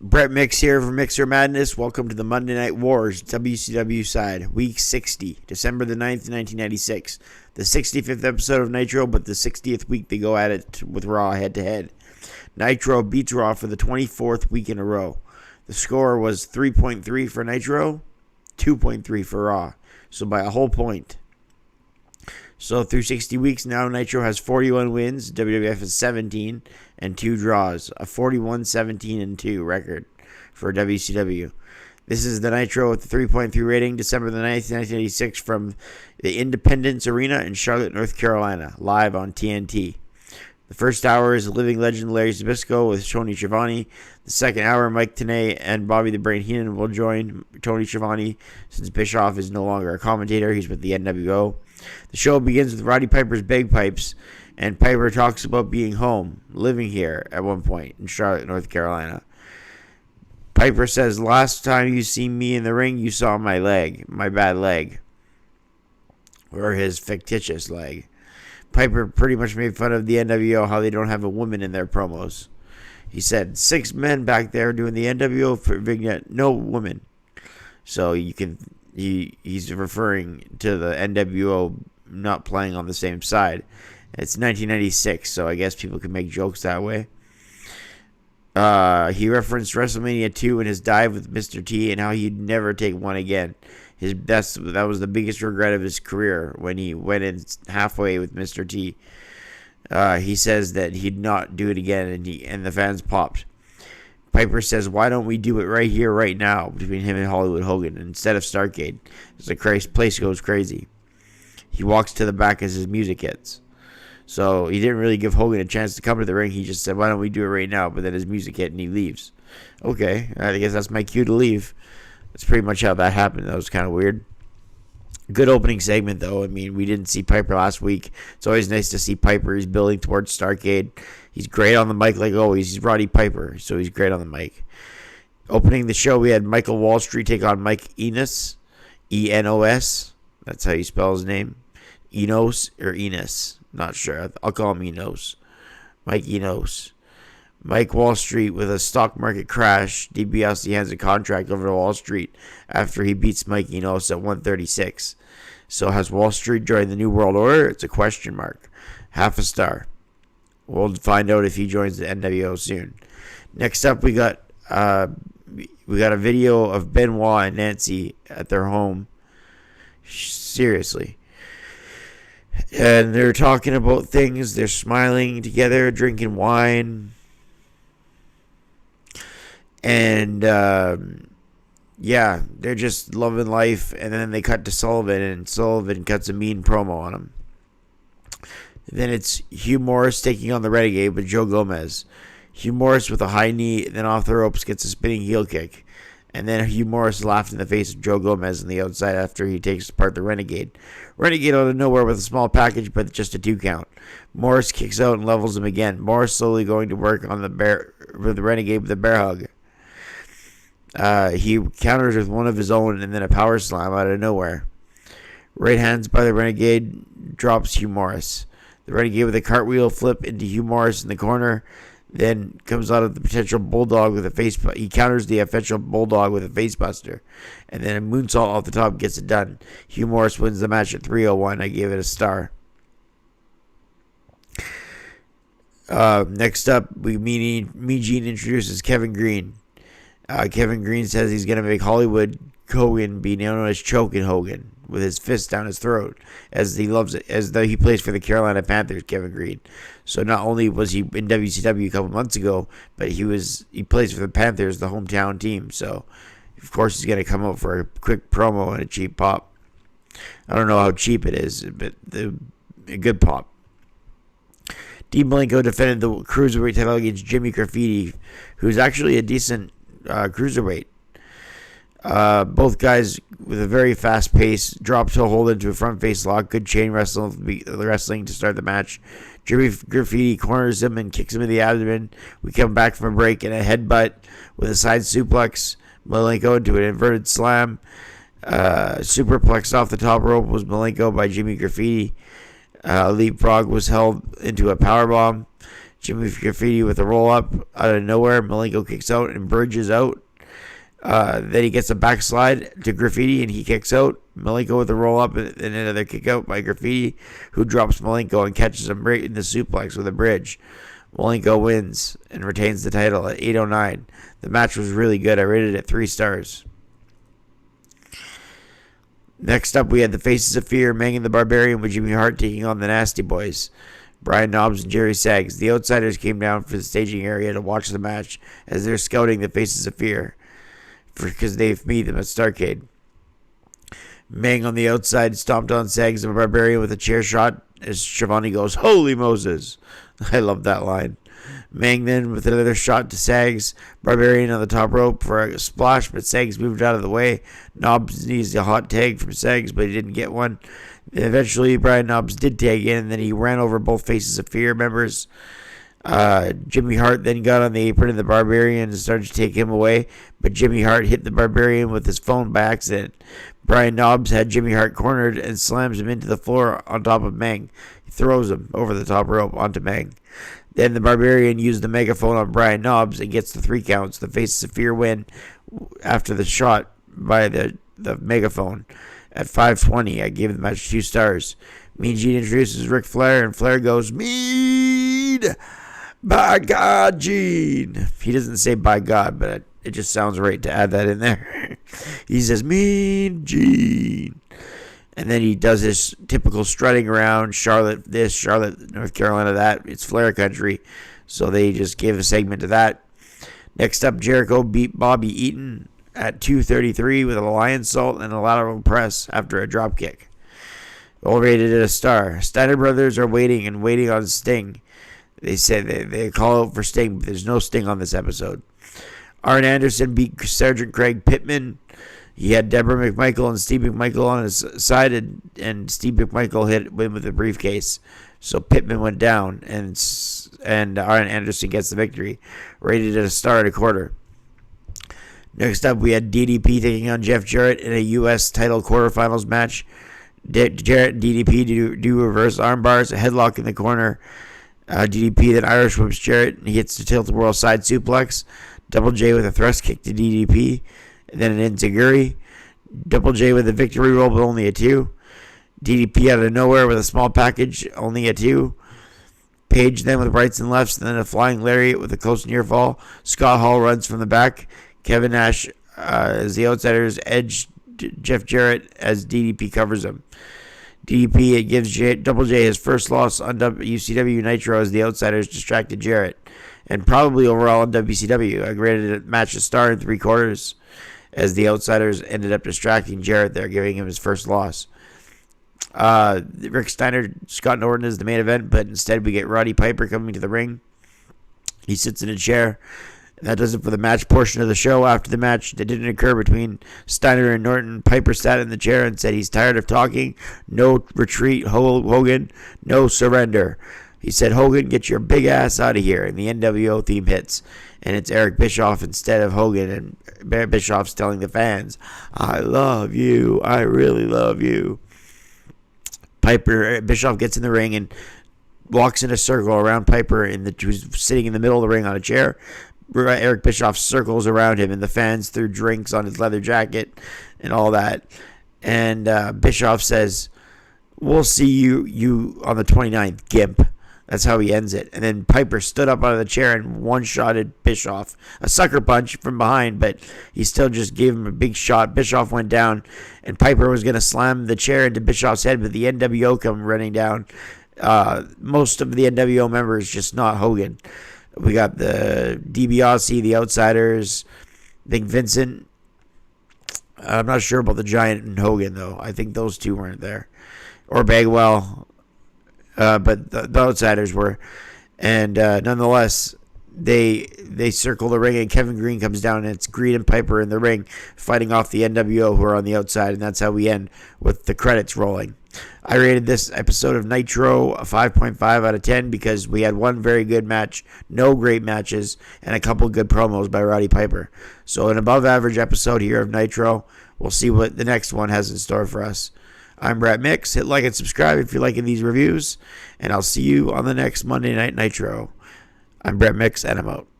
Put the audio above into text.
Brett Mix here for Mixer Madness. Welcome to the Monday Night Wars WCW side, Week 60, December the 9th, 1996. The 65th episode of Nitro, but the 60th week they go at it with Raw head-to-head. Nitro beats Raw for the 24th week in a row. The score was 3.3 for Nitro, 2.3 for Raw, so by a whole point. So through 60 weeks now, Nitro has 41 wins, WWF has 17, and 2 draws, a 41-17-2 record for WCW. This is the Nitro with the 3.3 rating, December the 9th, 1986, from the Independence Arena in Charlotte, North Carolina, live on TNT. The first hour is living legend Larry Zbyszko with Tony Schiavone. The second hour, Mike Tenay and Bobby the Brain Heenan will join Tony Schiavone since Bischoff is no longer a commentator. He's with the NWO. The show begins with Roddy Piper's bagpipes, and Piper talks about being home, living here at one point in Charlotte, North Carolina. Piper says, "Last time you see me in the ring, you saw my leg, my bad leg," or his fictitious leg. Piper pretty much made fun of the NWO, how they don't have a woman in their promos. He said, 6 men back there doing the NWO for vignette, no woman. So he's referring to the NWO not playing on the same side. It's 1996, so I guess people can make jokes that way. He referenced WrestleMania 2 and his dive with Mr. T and how he'd never take one again. That was the biggest regret of his career when he went in halfway with Mr. T. He says that he'd not do it again, and the fans popped. Piper says, "Why don't we do it right here, right now," between him and Hollywood Hogan instead of Starrcade? The place goes crazy. He walks to the back as his music hits. So he didn't really give Hogan a chance to come to the ring. He just said, "Why don't we do it right now?" But then his music hit and he leaves. Okay, I guess that's my cue to leave. That's pretty much how that happened. That was kind of weird. Good opening segment, though. I mean, we didn't see Piper last week. It's always nice to see Piper. He's building towards Starrcade. He's great on the mic like always. He's Roddy Piper, so he's great on the mic. Opening the show, we had Michael Wall Street take on Mike Enos. E-N-O-S. That's how you spell his name. Enos or Enos. Not sure. I'll call him Enos. Mike Enos. Mike Wall Street with a stock market crash. DiBiase hands a contract over to Wall Street after he beats Mike Enos at 136. So has Wall Street joined the New World Order? It's a question mark. Half a star. We'll find out if he joins the NWO soon. Next up, we got a video of Benoit and Nancy at their home. Seriously. And they're talking about things. They're smiling together, drinking wine. And, they're just loving life. And then they cut to Sullivan, and Sullivan cuts a mean promo on him. Then it's Hugh Morris taking on the Renegade with Joe Gomez. Hugh Morris with a high knee, then off the ropes gets a spinning heel kick. And then Hugh Morris laughed in the face of Joe Gomez on the outside after he takes apart the Renegade. Renegade out of nowhere with a small package, but just a 2 count. Morris kicks out and levels him again. Morris slowly going to work on the Renegade with a bear hug. He counters with one of his own and then a power slam out of nowhere. Right hands by the Renegade drops Hugh Morris. The Renegade with a cartwheel flip into Hugh Morris in the corner. Then comes out of the potential Bulldog with a face. He counters the official Bulldog with a facebuster. And then a moonsault off the top gets it done. Hugh Morris wins the match at 3:01. I gave it a star. Next up, Mean Gene introduces Kevin Green. Kevin Green says he's going to make Hollywood Hogan be known as Choking Hogan with his fist down his throat, as he loves it, as though he plays for the Carolina Panthers, Kevin Green. So not only was he in WCW a couple months ago, but he plays for the Panthers, the hometown team. So, of course, he's going to come out for a quick promo and a cheap pop. I don't know how cheap it is, but a good pop. Dean Malenko defended the Cruiserweight title against Jimmy Graffiti, who's actually a decent Cruiserweight. Both guys with a very fast pace, drop toe hold into a front face lock, good chain wrestling to start the match. Jimmy Graffiti corners him and kicks him in the abdomen. We come back from a break and a headbutt with a side suplex. Malenko into an inverted slam. Superplex off the top rope was Malenko by Jimmy Graffiti. Leapfrog was held into a powerbomb. Jimmy Graffiti with a roll-up out of nowhere. Malenko kicks out and bridges out. Then he gets a backslide to Graffiti and he kicks out. Malenko with a roll-up and another kick out by Graffiti, who drops Malenko and catches him right in the suplex with a bridge. Malenko wins and retains the title at 8:09. The match was really good. I rated it 3 stars. Next up, we had the Faces of Fear, Meng and the Barbarian with Jimmy Hart taking on the Nasty Boys, Brian Knobbs and Jerry Saggs. The Outsiders came down for the staging area to watch the match as they're scouting the Faces of Fear because they've met them at Starrcade. Meng on the outside stomped on Saggs and the Barbarian with a chair shot as Schiavone goes, "Holy Moses!" I love that line. Meng then with another shot to Saggs. Barbarian on the top rope for a splash, but Saggs moved out of the way. Knobbs needs a hot tag from Saggs, but he didn't get one. Eventually, Brian Knobbs did tag in, and then he ran over both Faces of Fear members. Jimmy Hart then got on the apron of the Barbarian and started to take him away, but Jimmy Hart hit the Barbarian with his phone by accident. Brian Knobbs had Jimmy Hart cornered and slams him into the floor on top of Meng. He throws him over the top rope onto Meng. Then the Barbarian used the megaphone on Brian Knobbs and gets the 3 counts. The Faces of Fear win after the shot by the megaphone. At 5:20, I gave the match 2 stars. Mean Gene introduces Ric Flair, and Flair goes, "Mean! By God, Gene!" He doesn't say by God, but it just sounds right to add that in there. He says, "Mean Gene." And then he does his typical strutting around, Charlotte this, Charlotte, North Carolina that. It's Flair country. So they just gave a segment to that. Next up, Jericho beat Bobby Eaton at 2:33 with a lion salt and a lateral press after a drop kick. All rated at a star. Steiner brothers are waiting on Sting. They say they call out for Sting, but there's no Sting on this episode. Arn Anderson beat Sergeant Craig Pittman. He had Deborah McMichael and Steve McMichael on his side, and Steve McMichael hit him with a briefcase. So Pittman went down, and Arn Anderson gets the victory. Rated at a star and a quarter. Next up, we had DDP taking on Jeff Jarrett in a U.S. title quarterfinals match. Jarrett and DDP do reverse arm bars, a headlock in the corner. DDP then Irish whips Jarrett, and he hits the tilt-a-whirl side suplex. Double J with a thrust kick to DDP. And then an enziguri. Double J with a victory roll, but only a 2. DDP out of nowhere with a small package, only a 2. Page then with rights and lefts, and then a flying lariat with a close near fall. Scott Hall runs from the back. Kevin Nash, as the Outsiders, edge Jeff Jarrett as DDP covers him. DDP, it gives Double J his first loss on WCW NITRO as the Outsiders distracted Jarrett. And probably overall on WCW. I graded a match a star and 3 quarters. As the Outsiders ended up distracting Jarrett there, giving him his first loss. Rick Steiner, Scott Norton is the main event, but instead we get Roddy Piper coming to the ring. He sits in a chair. That does it for the match portion of the show. After the match that didn't occur between Steiner and Norton, Piper sat in the chair and said he's tired of talking. No retreat, Hogan. No surrender. He said, "Hogan, get your big ass out of here." And the NWO theme hits. And it's Eric Bischoff instead of Hogan. And Bischoff's telling the fans, "I love you. I really love you." Bischoff gets in the ring and walks in a circle around Piper, who's sitting in the middle of the ring on a chair. Eric Bischoff circles around him, and the fans threw drinks on his leather jacket and all that. And Bischoff says, "We'll see you on the 29th, Gimp." That's how he ends it. And then Piper stood up out of the chair and one-shotted Bischoff. A sucker punch from behind, but he still just gave him a big shot. Bischoff went down, and Piper was going to slam the chair into Bischoff's head, but the NWO come running down. Most of the NWO members, just not Hogan. We got the DiBiase, the Outsiders, I think Vincent. I'm not sure about the Giant and Hogan, though. I think those two weren't there. Or Bagwell. But the Outsiders were. And nonetheless, they circle the ring, and Kevin Green comes down, and it's Green and Piper in the ring fighting off the NWO who are on the outside, and that's how we end with the credits rolling. I rated this episode of Nitro a 5.5 out of 10 because we had one very good match, no great matches, and a couple good promos by Rowdy Piper. So an above-average episode here of Nitro. We'll see what the next one has in store for us. I'm Brett Mix. Hit like and subscribe if you're liking these reviews, and I'll see you on the next Monday Night Nitro. I'm Brett Mix, and I'm out.